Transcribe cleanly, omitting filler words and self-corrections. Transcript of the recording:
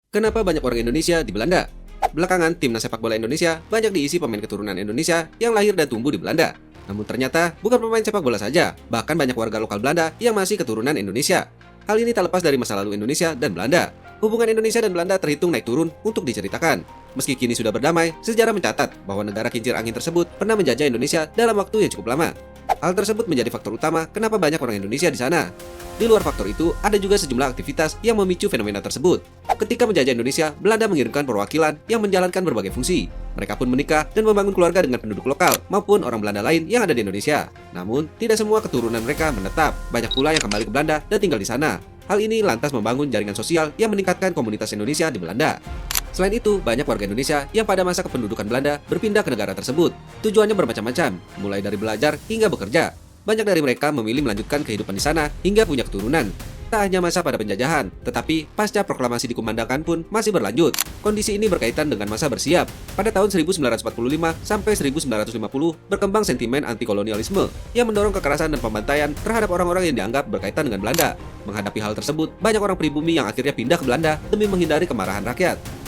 Kenapa banyak orang Indonesia di Belanda? Belakangan, timnas sepak bola Indonesia banyak diisi pemain keturunan Indonesia yang lahir dan tumbuh di Belanda. Namun ternyata bukan pemain sepak bola saja, bahkan banyak warga lokal Belanda yang masih keturunan Indonesia. Hal ini tak lepas dari masa lalu Indonesia dan Belanda. Hubungan Indonesia dan Belanda terhitung naik turun untuk diceritakan. Meski kini sudah berdamai, sejarah mencatat bahwa negara kincir angin tersebut pernah menjajah Indonesia dalam waktu yang cukup lama. Hal tersebut menjadi faktor utama kenapa banyak orang Indonesia di sana. Di luar faktor itu, ada juga sejumlah aktivitas yang memicu fenomena tersebut. Ketika menjajah Indonesia, Belanda mengirimkan perwakilan yang menjalankan berbagai fungsi. Mereka pun menikah dan membangun keluarga dengan penduduk lokal maupun orang Belanda lain yang ada di Indonesia. Namun, tidak semua keturunan mereka menetap. Banyak pula yang kembali ke Belanda dan tinggal di sana. Hal ini lantas membangun jaringan sosial yang meningkatkan komunitas Indonesia di Belanda. Selain itu, banyak warga Indonesia yang pada masa kependudukan Belanda berpindah ke negara tersebut. Tujuannya bermacam-macam, mulai dari belajar hingga bekerja. Banyak dari mereka memilih melanjutkan kehidupan di sana hingga punya keturunan. Tak hanya masa pada penjajahan, tetapi pasca proklamasi dikumandangkan pun masih berlanjut. Kondisi ini berkaitan dengan masa bersiap. Pada tahun 1945 sampai 1950 berkembang sentimen anti-kolonialisme yang mendorong kekerasan dan pembantaian terhadap orang-orang yang dianggap berkaitan dengan Belanda. Menghadapi hal tersebut, banyak orang pribumi yang akhirnya pindah ke Belanda demi menghindari kemarahan rakyat.